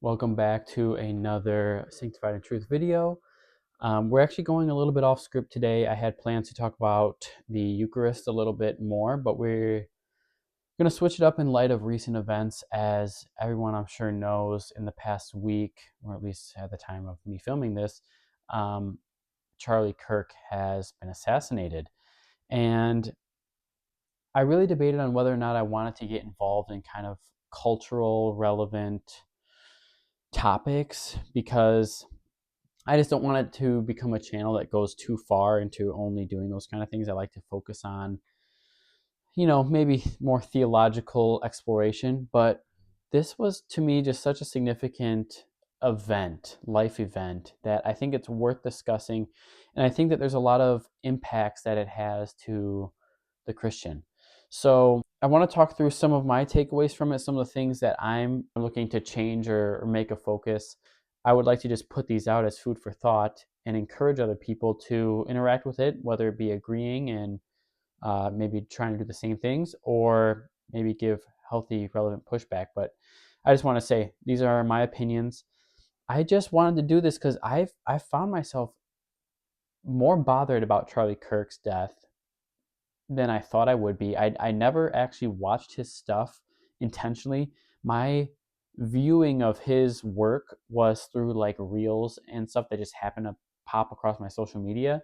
Welcome back to another Sanctified in Truth video. We're actually going a little bit off script today. I had plans to talk about the Eucharist a little bit more, but we're going to switch it up in light of recent events. As everyone I'm sure knows, in the past week, or at least at the time of me filming this, Charlie Kirk has been assassinated. And I really debated on whether or not I wanted to get involved in kind of cultural relevant topics, because I just don't want it to become a channel that goes too far into only doing those kind of things. I like to focus on, maybe more theological exploration. But this was to me just such a significant life event, that I think it's worth discussing. And I think that there's a lot of impacts that it has to the Christian. So I want to talk through some of my takeaways from it, some of the things that I'm looking to change or make a focus. I would like to just put these out as food for thought and encourage other people to interact with it, whether it be agreeing and maybe trying to do the same things, or maybe give healthy, relevant pushback. But I just want to say these are my opinions. I just wanted to do this because I've found myself more bothered about Charlie Kirk's death than I thought I would be. I never actually watched his stuff intentionally. My viewing of his work was through like reels and stuff that just happened to pop across my social media.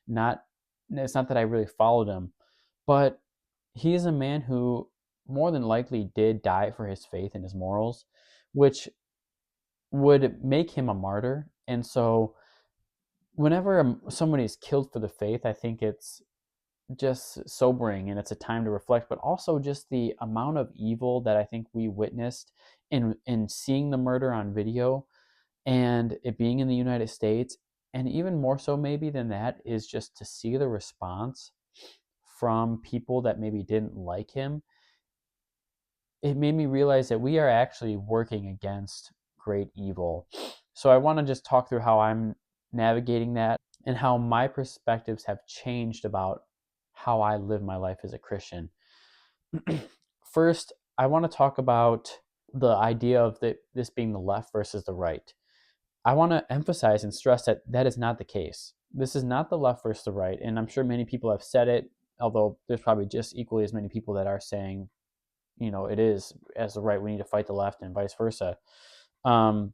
Not It's not that I really followed him, but he is a man who more than likely did die for his faith and his morals, which would make him a martyr. And so whenever somebody is killed for the faith, I think it's just sobering, and it's a time to reflect, but also just the amount of evil that I think we witnessed in seeing the murder on video, and it being in the United States. And even more so maybe than that is just to see the response from people that maybe didn't like him. It made me realize that we are actually working against great evil. So I want to just talk through how I'm navigating that and how my perspectives have changed about how I live my life as a Christian. First, I want to talk about the idea of this being the left versus the right. I want to emphasize and stress that that is not the case. This is not the left versus the right, and I'm sure many people have said it, although there's probably just equally as many people that are saying, it is as the right, we need to fight the left, and vice versa. Um,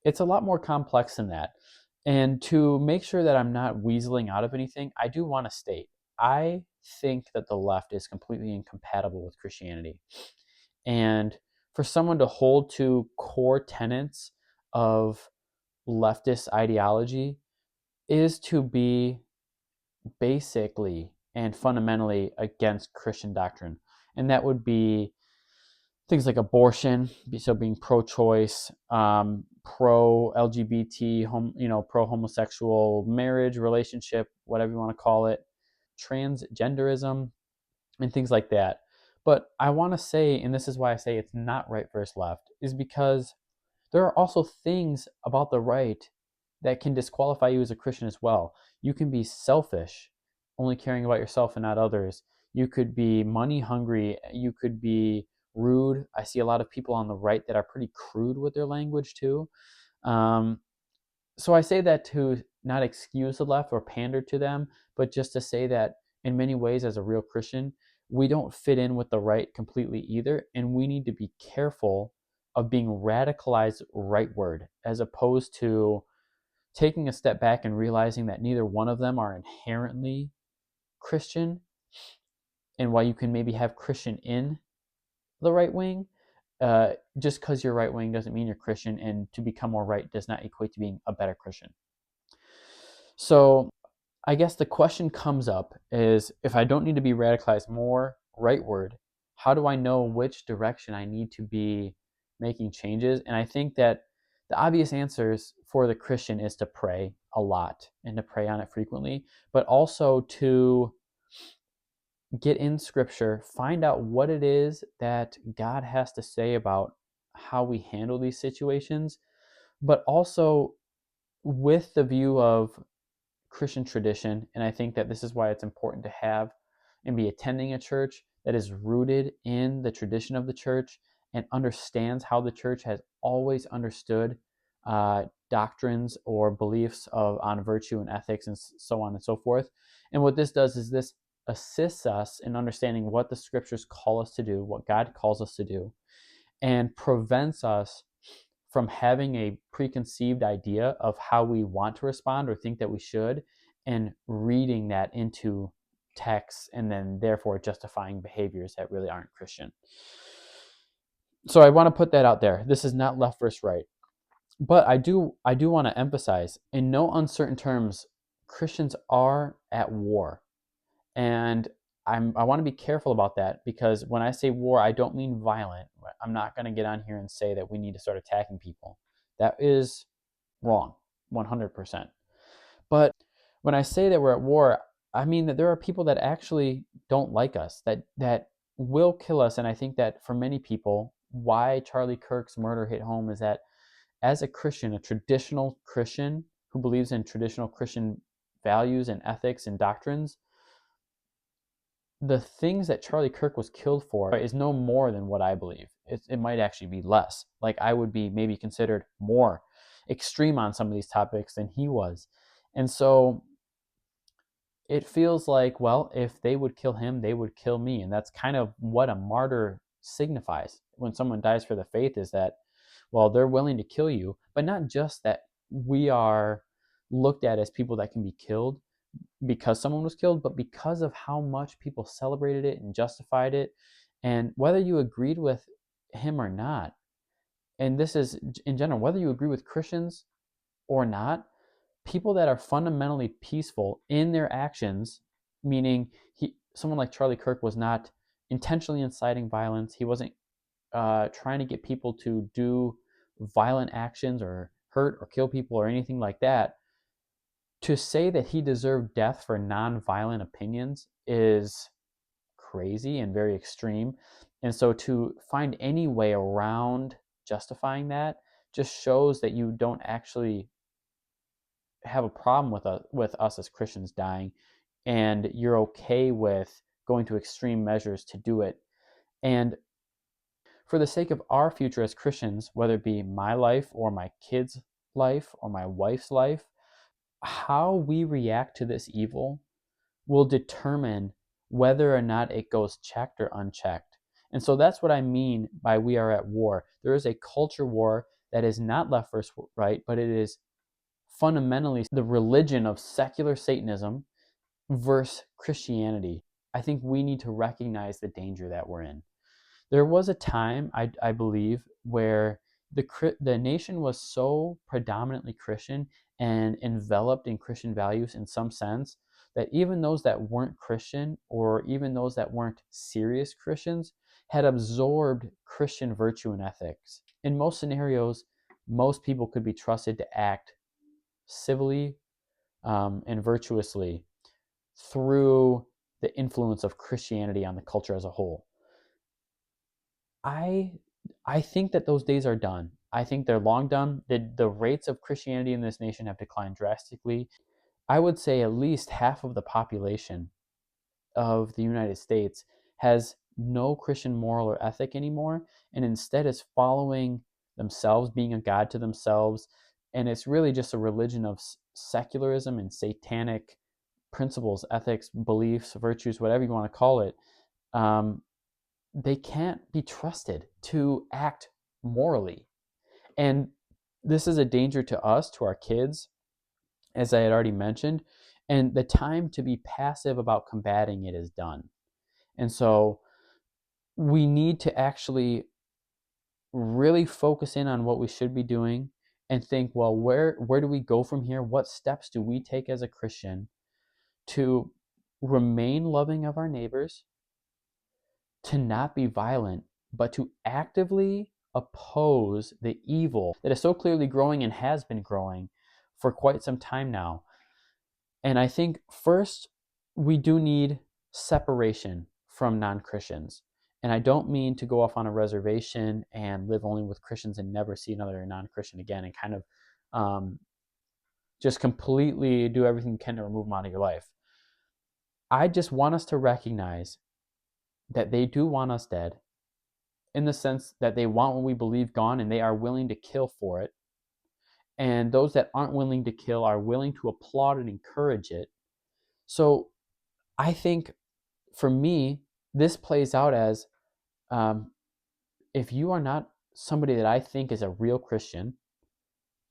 it's a lot more complex than that. And to make sure that I'm not weaseling out of anything, I do want to state I think that the left is completely incompatible with Christianity. And for someone to hold to core tenets of leftist ideology is to be basically and fundamentally against Christian doctrine. And that would be things like abortion, so being pro-choice, pro-LGBT, pro-homosexual marriage, relationship, whatever you want to call it, transgenderism, and things like that. But I want to say, and this is why I say it's not right versus left, is because there are also things about the right that can disqualify you as a Christian as well. You can be selfish, only caring about yourself and not others. You could be money hungry. You could be rude. I see a lot of people on the right that are pretty crude with their language too. So I say that to not excuse the left or pander to them, but just to say that in many ways, as a real Christian, we don't fit in with the right completely either. And we need to be careful of being radicalized rightward, as opposed to taking a step back and realizing that neither one of them are inherently Christian. And while you can maybe have Christian in the right wing, just because you're right wing doesn't mean you're Christian, and to become more right does not equate to being a better Christian. So I guess the question comes up is, if I don't need to be radicalized more rightward, how do I know which direction I need to be making changes? And I think that the obvious answers for the Christian is to pray a lot and to pray on it frequently, but also to get in scripture, find out what it is that God has to say about how we handle these situations, but also with the view of Christian tradition. And I think that this is why it's important to have and be attending a church that is rooted in the tradition of the church and understands how the church has always understood doctrines or beliefs on virtue and ethics and so on and so forth. And what this does is this assists us in understanding what the scriptures call us to do, what God calls us to do, and prevents us from having a preconceived idea of how we want to respond or think that we should, and reading that into texts and then therefore justifying behaviors that really aren't Christian. So I want to put that out there. This is not left versus right. But I do want to emphasize, in no uncertain terms, Christians are at war. And I want to be careful about that, because when I say war, I don't mean violent. I'm not going to get on here and say that we need to start attacking people. That is wrong, 100%. But when I say that we're at war, I mean that there are people that actually don't like us, that will kill us. And I think that for many people, why Charlie Kirk's murder hit home is that as a Christian, a traditional Christian who believes in traditional Christian values and ethics and doctrines, the things that Charlie Kirk was killed for is no more than what I believe. It might actually be less. Like, I would be maybe considered more extreme on some of these topics than he was. And so it feels like, well, if they would kill him, they would kill me. And that's kind of what a martyr signifies. When someone dies for the faith, is that, well, they're willing to kill you, but not just that we are looked at as people that can be killed because someone was killed, but because of how much people celebrated it and justified it. And whether you agreed with him or not, and this is in general, whether you agree with Christians or not, people that are fundamentally peaceful in their actions, meaning someone like Charlie Kirk was not intentionally inciting violence. He wasn't trying to get people to do violent actions or hurt or kill people or anything like that. To say that he deserved death for non-violent opinions is crazy and very extreme. And so to find any way around justifying that just shows that you don't actually have a problem with us as Christians dying, and you're okay with going to extreme measures to do it. And for the sake of our future as Christians, whether it be my life or my kids' life or my wife's life, how we react to this evil will determine whether or not it goes checked or unchecked. And so that's what I mean by we are at war. There is a culture war that is not left versus right, but it is fundamentally the religion of secular Satanism versus Christianity. I think we need to recognize the danger that we're in. There was a time, I believe, where the nation was so predominantly Christian and enveloped in Christian values in some sense that even those that weren't Christian, or even those that weren't serious Christians, had absorbed Christian virtue and ethics. In most scenarios, most people could be trusted to act civilly and virtuously through the influence of Christianity on the culture as a whole. I think that those days are done. I think they're long done. The rates of Christianity in this nation have declined drastically. I would say at least half of the population of the United States has no Christian moral or ethic anymore, and instead is following themselves, being a god to themselves. And it's really just a religion of secularism and satanic principles, ethics, beliefs, virtues, whatever you want to call it. They can't be trusted to act morally. And this is a danger to us, to our kids, as I had already mentioned. And the time to be passive about combating it is done. And so we need to actually really focus in on what we should be doing and think, well, where do we go from here? What steps do we take as a Christian to remain loving of our neighbors, to not be violent, but to actively oppose the evil that is so clearly growing and has been growing for quite some time now. And I think first, we do need separation from non-Christians. And I don't mean to go off on a reservation and live only with Christians and never see another non-Christian again, and kind of just completely do everything you can to remove them out of your life. I just want us to recognize that they do want us dead, in the sense that they want what we believe gone and they are willing to kill for it. And those that aren't willing to kill are willing to applaud and encourage it. So I think for me, this plays out as um, if you are not somebody that I think is a real Christian,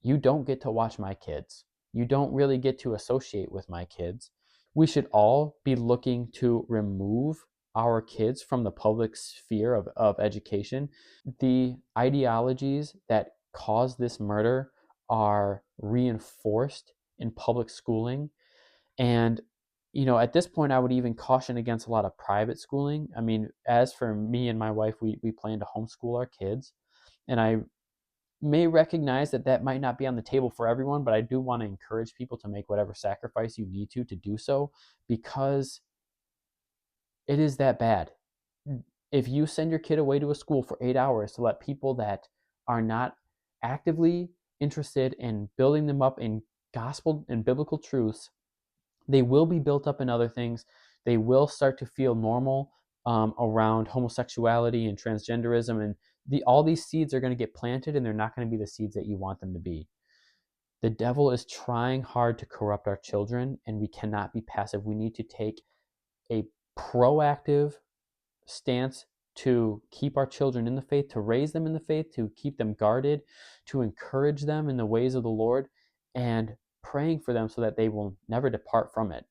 you don't get to watch my kids. You don't really get to associate with my kids. We should all be looking to remove our kids from the public sphere of education. The ideologies that cause this murder are reinforced in public schooling. And, at this point, I would even caution against a lot of private schooling. I mean, as for me and my wife, we plan to homeschool our kids. And I may recognize that that might not be on the table for everyone, but I do want to encourage people to make whatever sacrifice you need to do so, because it is that bad. If you send your kid away to a school for 8 hours to let people that are not actively interested in building them up in gospel and biblical truths, they will be built up in other things. They will start to feel normal around homosexuality and transgenderism, and all these seeds are going to get planted, and they're not going to be the seeds that you want them to be. The devil is trying hard to corrupt our children, and we cannot be passive. We need to take a proactive stance to keep our children in the faith, to raise them in the faith, to keep them guarded, to encourage them in the ways of the Lord, and praying for them so that they will never depart from it.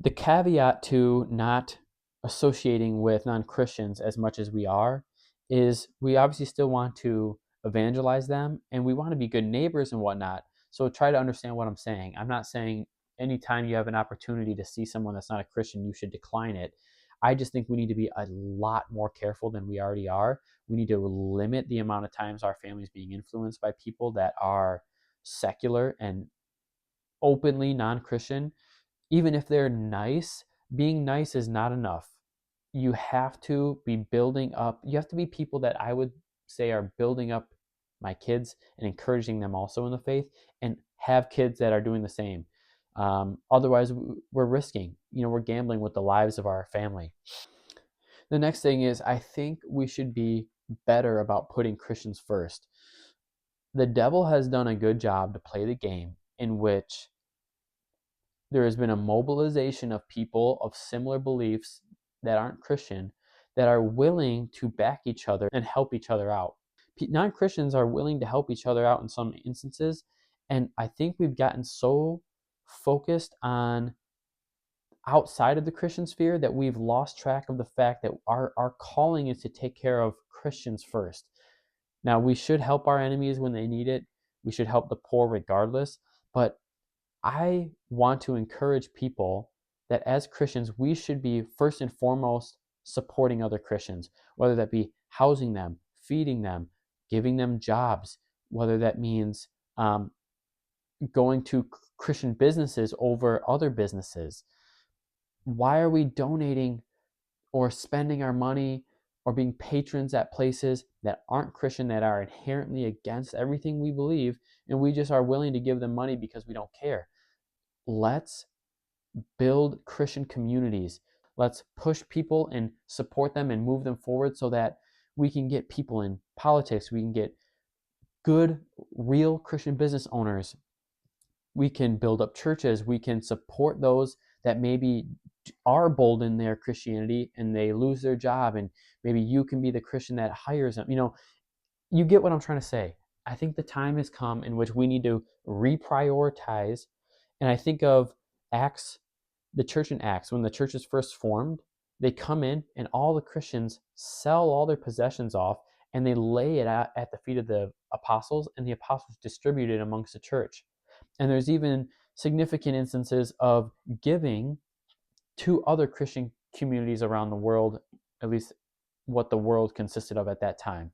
The caveat to not associating with non-Christians as much as we are is we obviously still want to evangelize them, and we want to be good neighbors and whatnot. So try to understand what I'm saying. I'm not saying anytime you have an opportunity to see someone that's not a Christian, you should decline it. I just think we need to be a lot more careful than we already are. We need to limit the amount of times our family's being influenced by people that are secular and openly non-Christian. Even if they're nice, being nice is not enough. You have to be building up, you have to be people that I would say are building up my kids and encouraging them also in the faith, and have kids that are doing the same. Otherwise, we're risking, we're gambling with the lives of our family. The next thing is, I think we should be better about putting Christians first. The devil has done a good job to play the game in which there has been a mobilization of people of similar beliefs that aren't Christian that are willing to back each other and help each other out. Non-Christians are willing to help each other out in some instances, and I think we've gotten so focused on outside of the Christian sphere that we've lost track of the fact that our calling is to take care of Christians first. Now, we should help our enemies when they need it. We should help the poor regardless, but I want to encourage people that as Christians, we should be first and foremost supporting other Christians, whether that be housing them, feeding them, giving them jobs, whether that means going to Christian businesses over other businesses. Why are we donating or spending our money or being patrons at places that aren't Christian, that are inherently against everything we believe, and we just are willing to give them money because we don't care? Let's build Christian communities. Let's push people and support them and move them forward so that we can get people in politics. We can get good, real Christian business owners. We can build up churches. We can support those that maybe are bold in their Christianity and they lose their job, and maybe you can be the Christian that hires them. You get what I'm trying to say. I think the time has come in which we need to reprioritize. And I think of Acts, the church in Acts, when the church is first formed, they come in and all the Christians sell all their possessions off and they lay it at the feet of the apostles, and the apostles distribute it amongst the church. And there's even significant instances of giving to other Christian communities around the world, at least what the world consisted of at that time.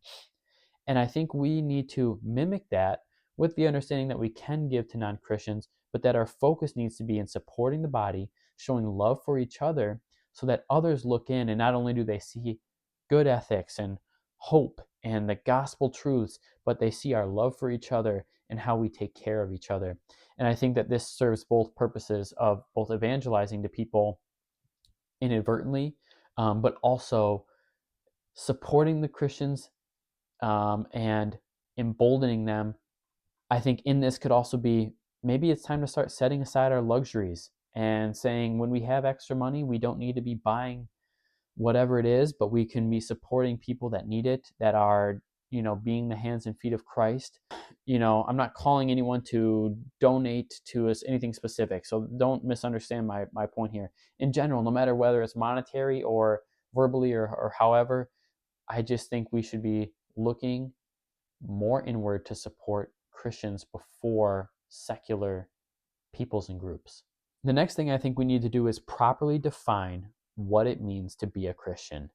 And I think we need to mimic that with the understanding that we can give to non-Christians, but that our focus needs to be in supporting the body, showing love for each other, so that others look in and not only do they see good ethics and hope and the gospel truths, but they see our love for each other and how we take care of each other. And I think that this serves both purposes of both evangelizing to people inadvertently, but also supporting the Christians and emboldening them. I think in this could also be, maybe it's time to start setting aside our luxuries and saying when we have extra money, we don't need to be buying whatever it is, but we can be supporting people that need it, that are, being the hands and feet of Christ. I'm not calling anyone to donate to us anything specific, so don't misunderstand my point here. In general, no matter whether it's monetary or verbally or however, I just think we should be looking more inward to support Christians before secular peoples and groups. The next thing I think we need to do is properly define what it means to be a Christian.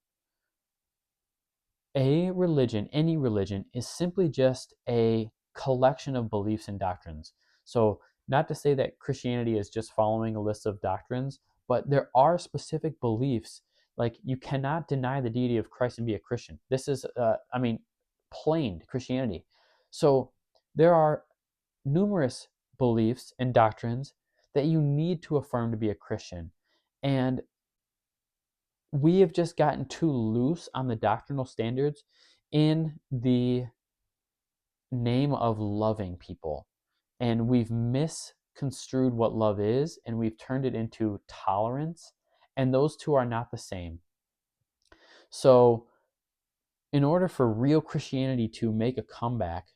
A religion, any religion, is simply just a collection of beliefs and doctrines. So, not to say that Christianity is just following a list of doctrines, but there are specific beliefs. Like, you cannot deny the deity of Christ and be a Christian. This is, plain Christianity. So, there are numerous beliefs and doctrines that you need to affirm to be a Christian. And we have just gotten too loose on the doctrinal standards in the name of loving people. And we've misconstrued what love is, and we've turned it into tolerance. And those two are not the same. So, in order for real Christianity to make a comeback,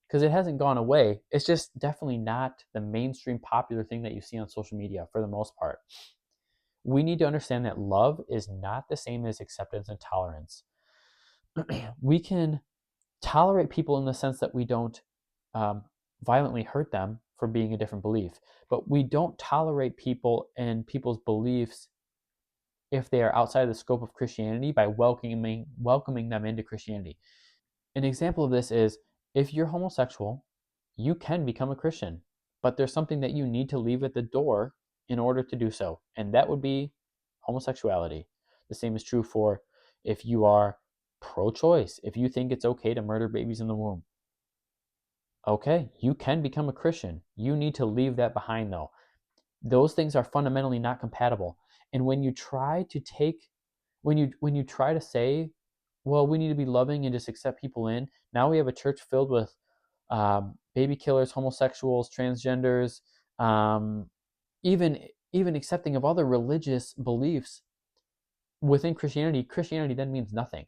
because it hasn't gone away, it's just definitely not the mainstream popular thing that you see on social media for the most part. We need to understand that love is not the same as acceptance and tolerance. We can tolerate people in the sense that we don't violently hurt them for being a different belief, but we don't tolerate people and people's beliefs if they are outside of the scope of Christianity by welcoming them into Christianity. An example of this is, if you're homosexual, you can become a Christian, but there's something that you need to leave at the door in order to do so, and that would be homosexuality. The same is true for if you are pro-choice, if you think it's okay to murder babies in the womb. Okay, you can become a Christian. You need to leave that behind, though. Those things are fundamentally not compatible. And when you try to try to say, well, we need to be loving and just accept people in, now we have a church filled with baby killers, homosexuals, transgenders, even accepting of other religious beliefs within Christianity. Christianity then means nothing.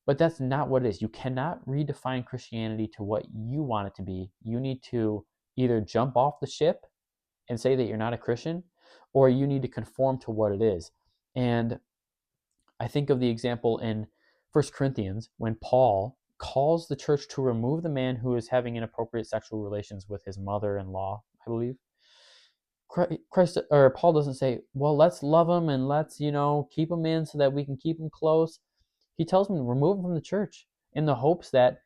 But that's not what it is. You cannot redefine Christianity to what you want it to be. You need to either jump off the ship and say that you're not a Christian, or you need to conform to what it is. And I think of the example in 1 Corinthians when Paul calls the church to remove the man who is having inappropriate sexual relations with his mother-in-law, I believe. Christ or Paul doesn't say, well, let's love him and let's, keep him in so that we can keep him close. He tells him to remove him from the church in the hopes that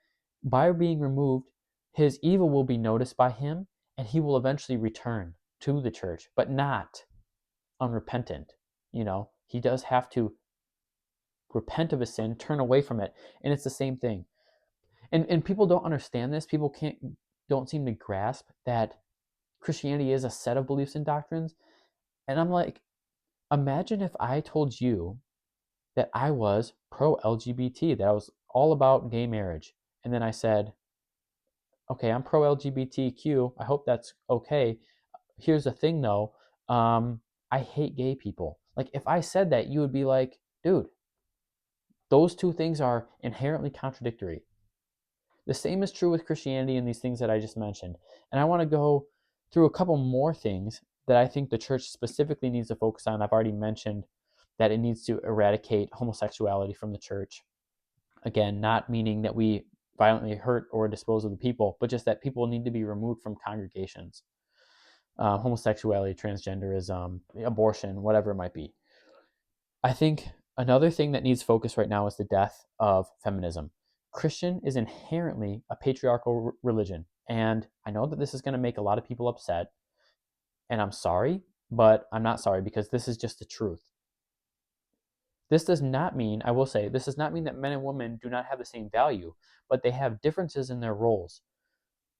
by being removed, his evil will be noticed by him and he will eventually return to the church, but not unrepentant. He does have to repent of his sin, turn away from it, and it's the same thing. And people don't understand this. People don't seem to grasp that Christianity is a set of beliefs and doctrines. And I'm like, imagine if I told you that I was pro-LGBT, that I was all about gay marriage. And then I said, okay, I'm pro-LGBTQ. I hope that's okay. Here's the thing though. I hate gay people. Like, if I said that, you would be like, dude, those two things are inherently contradictory. The same is true with Christianity and these things that I just mentioned. And I want to go through a couple more things that I think the church specifically needs to focus on. I've already mentioned that it needs to eradicate homosexuality from the church. Again, not meaning that we violently hurt or dispose of the people, but just that people need to be removed from congregations. Homosexuality, transgenderism, abortion, whatever it might be. I think another thing that needs focus right now is the death of feminism. Christian is inherently a patriarchal religion, and I know that this is going to make a lot of people upset, and I'm sorry, but I'm not sorry because this is just the truth. This does not mean, I will say, this does not mean that men and women do not have the same value, but they have differences in their roles.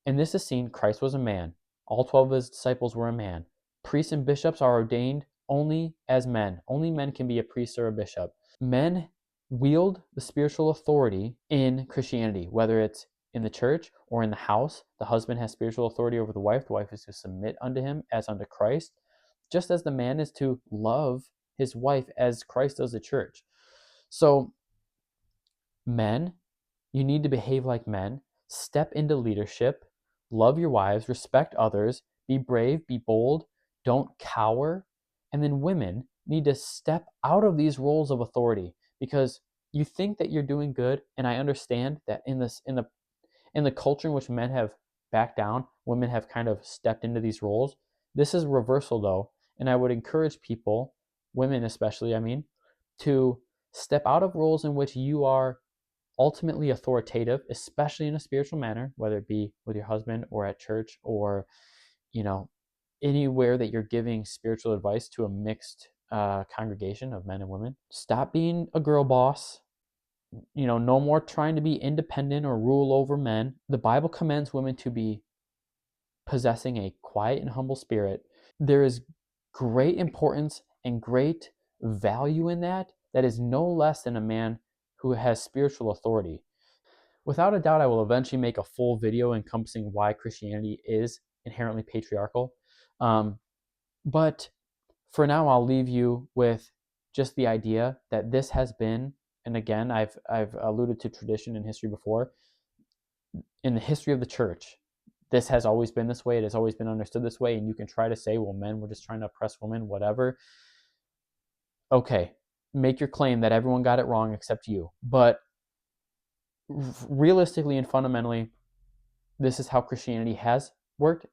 And this is seen, Christ was a man. All 12 of his disciples were a man. Priests and bishops are ordained only as men. Only men can be a priest or a bishop. Men wield the spiritual authority in Christianity, whether it's in the church or in the house. The husband has spiritual authority over the wife is to submit unto him as unto Christ, just as the man is to love his wife as Christ does the church. So, men, you need to behave like men, step into leadership, love your wives, respect others, be brave, be bold, don't cower. And then women need to step out of these roles of authority, because you think that you're doing good, and I understand that in the culture in which men have backed down, women have kind of stepped into these roles. This is reversal though, and I would encourage people, women especially, to step out of roles in which you are ultimately authoritative, especially in a spiritual manner, whether it be with your husband or at church or, you know, anywhere that you're giving spiritual advice to a mixed congregation of men and women. Stop being a girl boss. No more trying to be independent or rule over men. The Bible commands women to be possessing a quiet and humble spirit. There is great importance and great value in that is no less than a man who has spiritual authority. Without a doubt, I will eventually make a full video encompassing why Christianity is inherently patriarchal. But for now, I'll leave you with just the idea that this has been, and again, I've alluded to tradition and history before. In the history of the church, this has always been this way. It has always been understood this way. And you can try to say, well, men were just trying to oppress women, whatever. Okay, make your claim that everyone got it wrong except you. But realistically and fundamentally, this is how Christianity has worked,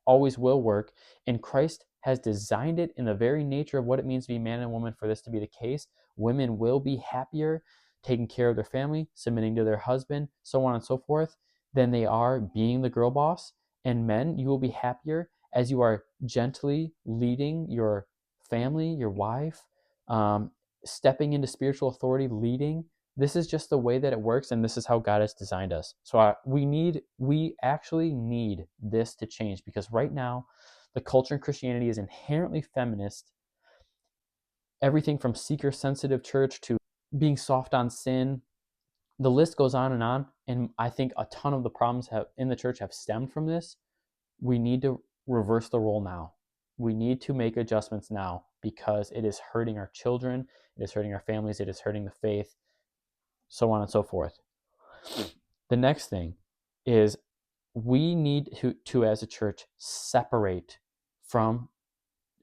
always will work, and Christ has designed it in the very nature of what it means to be man and woman for this to be the case. Women will be happier taking care of their family, submitting to their husband, so on and so forth, than they are being the girl boss. And men, you will be happier as you are gently leading your family, your wife, stepping into spiritual authority, leading. This is just the way that it works, and this is how God has designed us. So we actually need this to change, because right now the culture in Christianity is inherently feminist. Everything from seeker-sensitive church to being soft on sin, the list goes on, and I think a ton of the problems in the church have stemmed from this. We need to reverse the role now. We need to make adjustments now, because it is hurting our children, it is hurting our families, it is hurting the faith, so on and so forth. The next thing is we need to as a church, separate from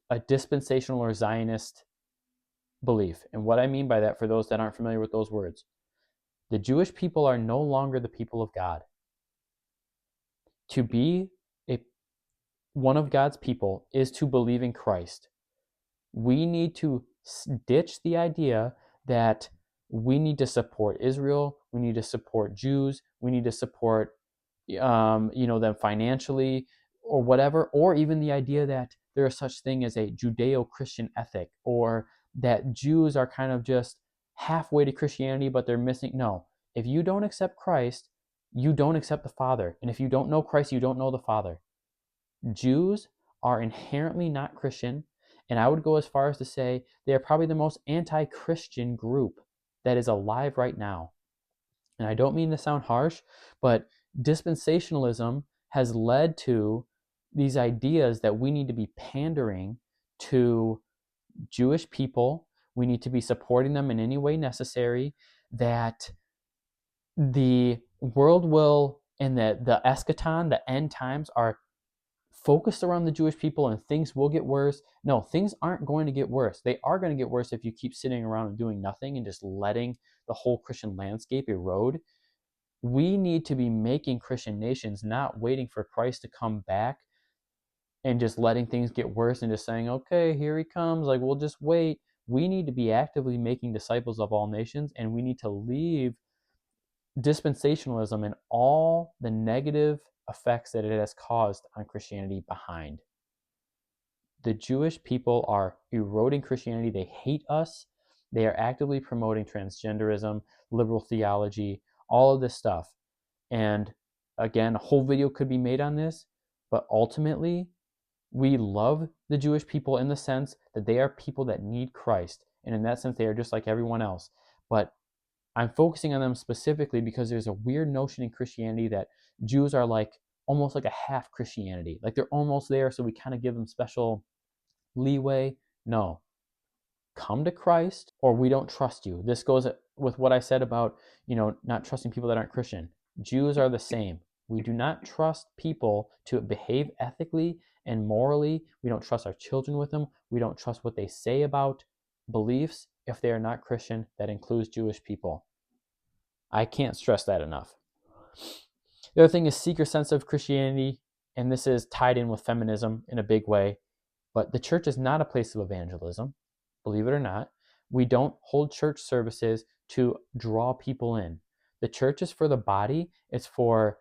a dispensational or Zionist belief. And what I mean by that, for those that aren't familiar with those words, the Jewish people are no longer the people of God. To be one of God's people is to believe in Christ. We need to ditch the idea that we need to support Israel, we need to support Jews, we need to support them financially or whatever, or even the idea that there is such thing as a Judeo-Christian ethic, or that Jews are kind of just halfway to Christianity, but they're missing. No, if you don't accept Christ, you don't accept the Father. And if you don't know Christ, you don't know the Father. Jews are inherently not Christian, and I would go as far as to say they are probably the most anti-Christian group that is alive right now. And I don't mean to sound harsh, but dispensationalism has led to these ideas that we need to be pandering to Jewish people. We need to be supporting them in any way necessary, that the world will, and the eschaton, the end times, are focused around the Jewish people, and things will get worse. No, things aren't going to get worse. They are going to get worse if you keep sitting around and doing nothing and just letting the whole Christian landscape erode. We need to be making Christian nations, not waiting for Christ to come back and just letting things get worse and just saying, okay, here he comes, like, we'll just wait. We need to be actively making disciples of all nations, and we need to leave dispensationalism and all the negative effects that it has caused on Christianity behind. The Jewish people are eroding Christianity. They hate us. They are actively promoting transgenderism, liberal theology, all of this stuff. And again, a whole video could be made on this, but ultimately, we love the Jewish people in the sense that they are people that need Christ. And in that sense, they are just like everyone else. But I'm focusing on them specifically because there's a weird notion in Christianity that Jews are like almost like a half Christianity. Like they're almost there, so we kind of give them special leeway. No, come to Christ or we don't trust you. This goes with what I said about, not trusting people that aren't Christian. Jews are the same. We do not trust people to behave ethically and morally. We don't trust our children with them. We don't trust what they say about beliefs if they are not Christian. That includes Jewish people. I can't stress that enough. The other thing is seeker-sensitive Christianity, and this is tied in with feminism in a big way. But the church is not a place of evangelism, believe it or not. We don't hold church services to draw people in. The church is for the body. It's for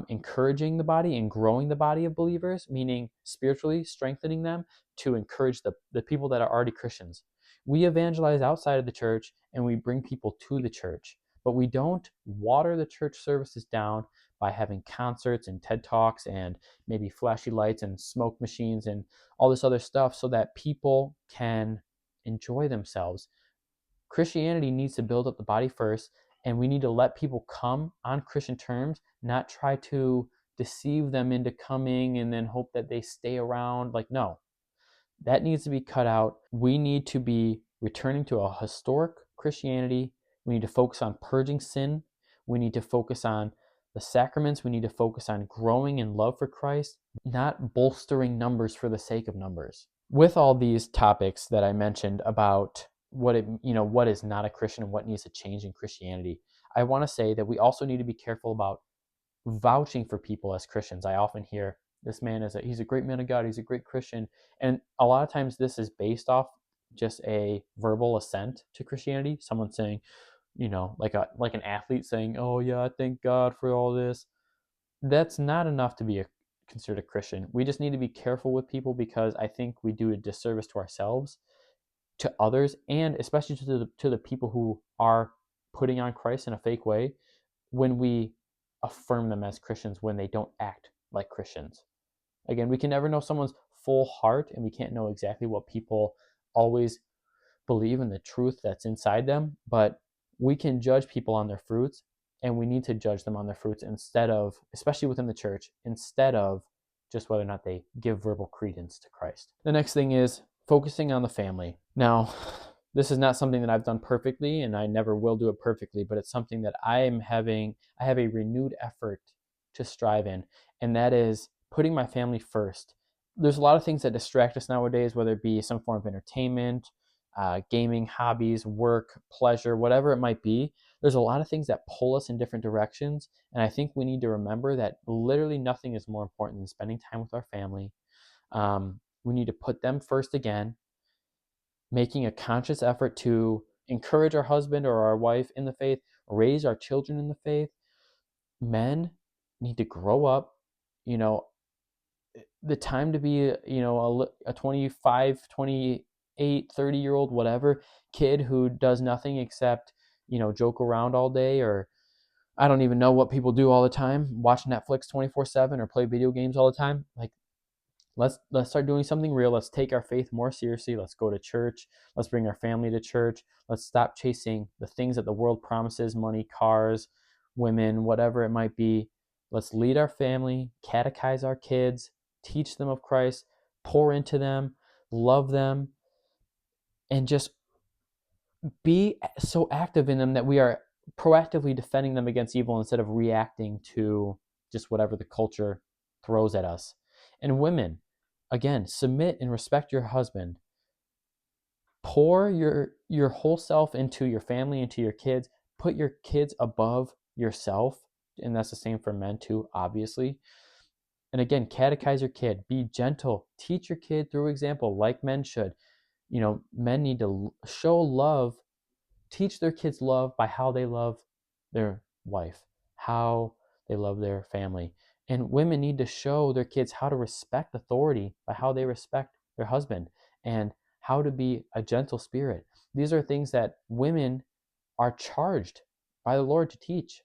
encouraging the body and growing the body of believers, meaning spiritually strengthening them to encourage the people that are already Christians. We evangelize outside of the church and we bring people to the church, but we don't water the church services down by having concerts and TED Talks and maybe flashy lights and smoke machines and all this other stuff so that people can enjoy themselves. Christianity needs to build up the body first, and we need to let people come on Christian terms, not try to deceive them into coming and then hope that they stay around. Like, no, that needs to be cut out. We need to be returning to a historic Christianity. We need to focus on purging sin. We need to focus on the sacraments. We need to focus on growing in love for Christ, not bolstering numbers for the sake of numbers. With all these topics that I mentioned about what is not a Christian and what needs to change in Christianity, I want to say that we also need to be careful about vouching for people as Christians. I often hear this man he's a great man of God, he's a great Christian, and a lot of times this is based off just a verbal assent to Christianity. Someone saying, like an athlete saying, "Oh yeah, I thank God for all this." That's not enough to be considered a Christian. We just need to be careful with people because I think we do a disservice to ourselves, to others, and especially to the people who are putting on Christ in a fake way when we affirm them as Christians when they don't act like Christians. Again, we can never know someone's full heart, and we can't know exactly what people always believe in the truth that's inside them, but we can judge people on their fruits, and we need to judge them on their fruits instead of, especially within the church, instead of just whether or not they give verbal credence to Christ. The next thing is focusing on the family. Now, this is not something that I've done perfectly, and I never will do it perfectly, but it's something that I have a renewed effort to strive in, and that is putting my family first. There's a lot of things that distract us nowadays, whether it be some form of entertainment, gaming, hobbies, work, pleasure, whatever it might be. There's a lot of things that pull us in different directions, and I think we need to remember that literally nothing is more important than spending time with our family. We need to put them first again, making a conscious effort to encourage our husband or our wife in the faith, raise our children in the faith. Men need to grow up. The time to be a 25, 28, 30-year-old, whatever, kid who does nothing except joke around all day, or I don't even know what people do all the time, watch Netflix 24/7 or play video games all the time. Like, let's start doing something real. Let's take our faith more seriously. Let's go to church. Let's bring our family to church. Let's stop chasing the things that the world promises: money, cars, women, whatever it might be. Let's lead our family, catechize our kids, teach them of Christ, pour into them, love them, and just be so active in them that we are proactively defending them against evil instead of reacting to just whatever the culture throws at us. And women, again, submit and respect your husband. Pour your whole self into your family, into your kids. Put your kids above yourself, and that's the same for men too, obviously. And again, catechize your kid. Be gentle. Teach your kid through example, like men should. Men need to show love, teach their kids love by how they love their wife, how they love their family. And women need to show their kids how to respect authority by how they respect their husband and how to be a gentle spirit. These are things that women are charged by the Lord to teach.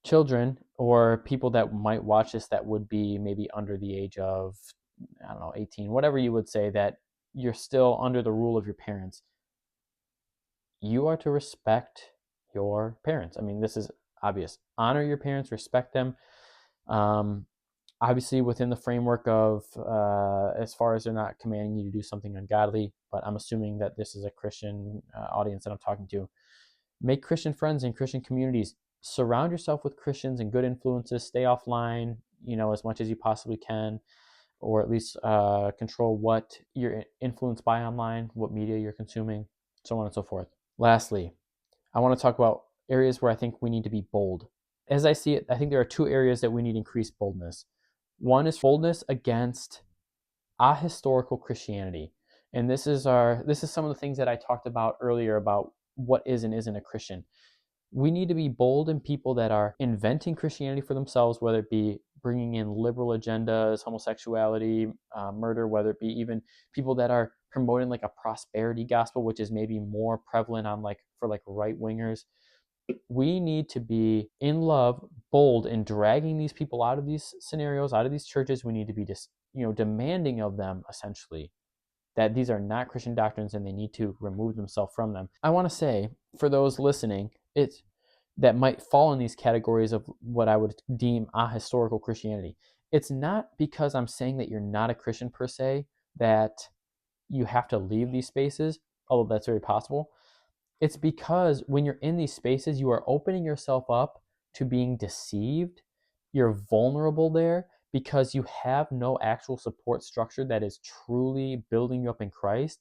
Children or people that might watch this that would be maybe under the age of, 18, whatever you would say, that you're still under the rule of your parents. you are to respect your parents. I mean, this is obvious. Honor your parents, respect them. Obviously within the framework of, as far as they're not commanding you to do something ungodly, but I'm assuming that this is a Christian audience that I'm talking to. Make Christian friends in Christian communities. Surround yourself with Christians and good influences. Stay offline, as much as you possibly can, or at least control what you're influenced by online, what media you're consuming, so on and so forth. Lastly, I want to talk about areas where I think we need to be bold. As I see it, I think there are two areas that we need increased boldness. One is boldness against ahistorical Christianity. And this is some of the things that I talked about earlier about what is and isn't a Christian. We need to be bold in people that are inventing Christianity for themselves, whether it be bringing in liberal agendas, homosexuality, murder, whether it be even people that are promoting like a prosperity gospel, which is maybe more prevalent on for right wingers. We need to be in love, bold in dragging these people out of these scenarios, out of these churches. We need to be just, demanding of them essentially that these are not Christian doctrines and they need to remove themselves from them. I want to say for those listening, that might fall in these categories of what I would deem ahistorical Christianity. It's not because I'm saying that you're not a Christian per se that you have to leave these spaces, although that's very possible. It's because when you're in these spaces, you are opening yourself up to being deceived. You're vulnerable there because you have no actual support structure that is truly building you up in Christ.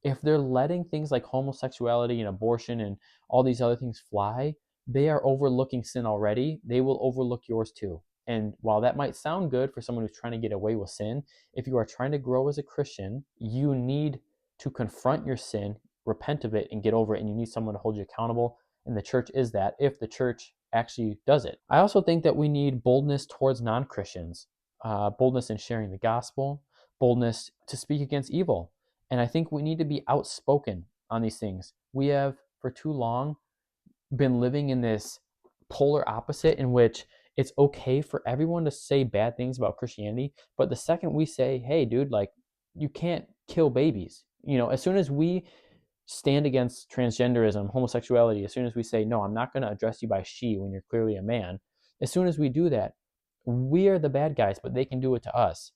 If they're letting things like homosexuality and abortion and all these other things fly, they are overlooking sin already. They will overlook yours too. And while that might sound good for someone who's trying to get away with sin, if you are trying to grow as a Christian, you need to confront your sin, repent of it, and get over it. And you need someone to hold you accountable. And the church is that, if the church actually does it. I also think that we need boldness towards non-Christians, boldness in sharing the gospel, boldness to speak against evil. And I think we need to be outspoken on these things. We have, for too long, been living in this polar opposite in which it's okay for everyone to say bad things about Christianity, but the second we say, hey, dude, you can't kill babies, as soon as we stand against transgenderism, homosexuality, as soon as we say, no, I'm not going to address you by she when you're clearly a man, as soon as we do that, we are the bad guys, but they can do it to us.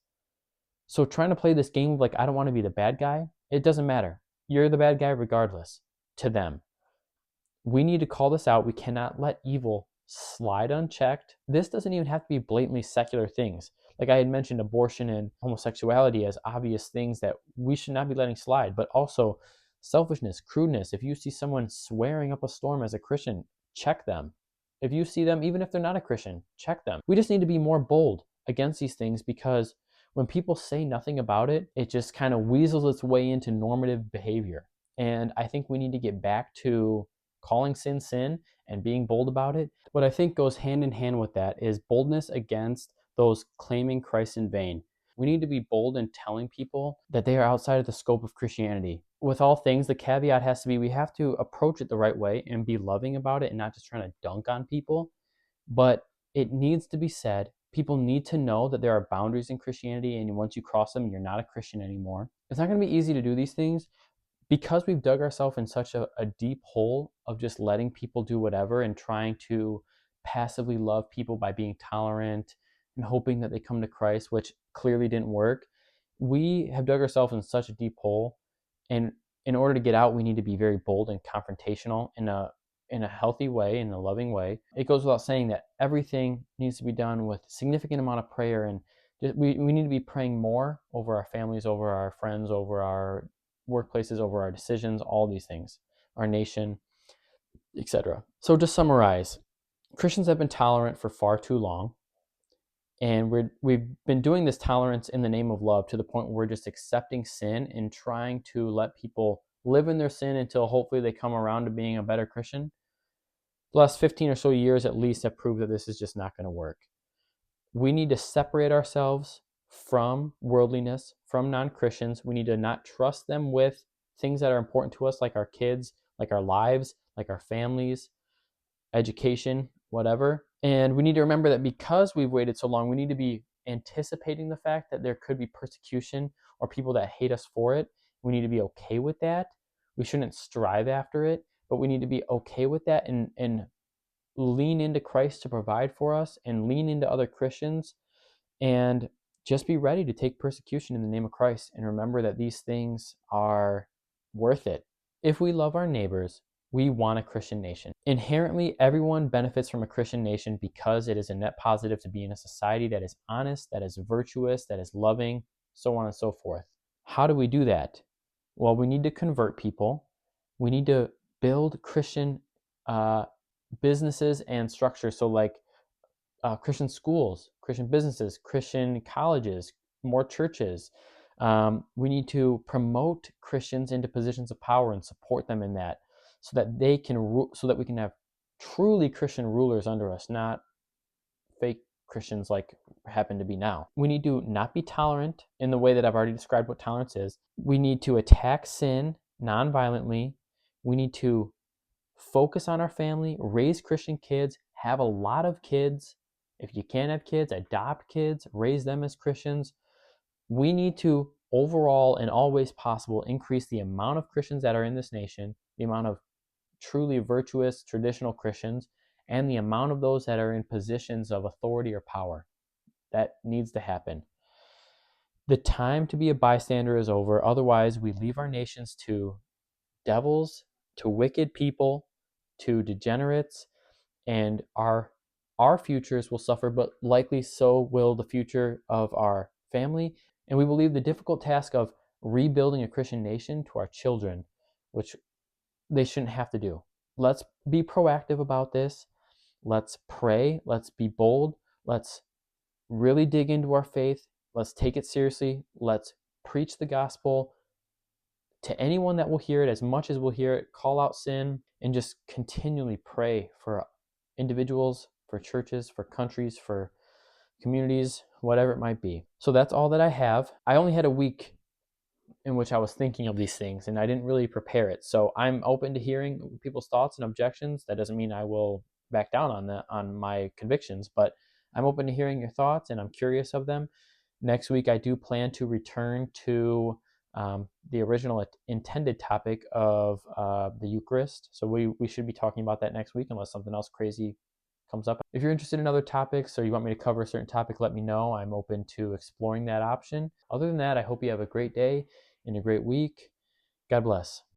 So trying to play this game of I don't want to be the bad guy, it doesn't matter. You're the bad guy regardless to them. We need to call this out. We cannot let evil slide unchecked. This doesn't even have to be blatantly secular things. Like I had mentioned, abortion and homosexuality as obvious things that we should not be letting slide, but also selfishness, crudeness. If you see someone swearing up a storm as a Christian, check them. If you see them, even if they're not a Christian, check them. We just need to be more bold against these things because when people say nothing about it, it just kind of weasels its way into normative behavior. And I think we need to get back to calling sin sin and being bold about it. What I think goes hand in hand with that is boldness against those claiming Christ in vain. We need to be bold in telling people that they are outside of the scope of Christianity. With all things, the caveat has to be we have to approach it the right way and be loving about it and not just trying to dunk on people. But it needs to be said. People need to know that there are boundaries in Christianity, and once you cross them, you're not a Christian anymore. It's not going to be easy to do these things because we've dug ourselves in such a deep hole of just letting people do whatever and trying to passively love people by being tolerant and hoping that they come to Christ, which clearly didn't work. We have dug ourselves in such a deep hole, and in order to get out, we need to be very bold and confrontational in a healthy way, in a loving way. It goes without saying that everything needs to be done with a significant amount of prayer, and we need to be praying more over our families, over our friends, over our workplaces, over our decisions, all these things, our nation, etc. So to summarize, Christians have been tolerant for far too long, and we've been doing this tolerance in the name of love to the point where we're just accepting sin and trying to let people live in their sin until hopefully they come around to being a better Christian. The last 15 or so years at least have proved that this is just not going to work. We need to separate ourselves from worldliness, from non-Christians. We need to not trust them with things that are important to us, like our kids, like our lives, like our families, education, whatever. And we need to remember that because we've waited so long, we need to be anticipating the fact that there could be persecution or people that hate us for it. We need to be okay with that. We shouldn't strive after it, but we need to be okay with that and lean into Christ to provide for us and lean into other Christians and just be ready to take persecution in the name of Christ and remember that these things are worth it. If we love our neighbors, we want a Christian nation. Inherently, everyone benefits from a Christian nation because it is a net positive to be in a society that is honest, that is virtuous, that is loving, so on and so forth. How do we do that? Well, we need to convert people. We need to build Christian businesses and structures. So like Christian schools, Christian businesses, Christian colleges, more churches. We need to promote Christians into positions of power and support them in that, so that they can, so that we can have truly Christian rulers under us, not fake Christians like happen to be now. We need to not be tolerant in the way that I've already described what tolerance is. We need to attack sin non-violently. We need to focus on our family, raise Christian kids, have a lot of kids. If you can't have kids, adopt kids, raise them as Christians. We need to overall and always possible increase the amount of Christians that are in this nation, the amount of truly virtuous traditional Christians, and the amount of those that are in positions of authority or power. That needs to happen. The time to be a bystander is over. Otherwise, we leave our nations to devils, to wicked people, to degenerates, and our futures will suffer, but likely so will the future of our family. And we will leave the difficult task of rebuilding a Christian nation to our children, which they shouldn't have to do. Let's be proactive about this. Let's pray. Let's be bold. Let's really dig into our faith. Let's take it seriously. Let's preach the gospel to anyone that will hear it, as much as will hear it. Call out sin and just continually pray for individuals, for churches, for countries, for communities, whatever it might be. So that's all that I have. I only had a week in which I was thinking of these things and I didn't really prepare it. So I'm open to hearing people's thoughts and objections. That doesn't mean I will back down on my convictions, but I'm open to hearing your thoughts and I'm curious of them. Next week, I do plan to return to the original intended topic of the Eucharist. So we should be talking about that next week unless something else crazy comes up. If you're interested in other topics or you want me to cover a certain topic, let me know. I'm open to exploring that option. Other than that, I hope you have a great day and a great week. God bless.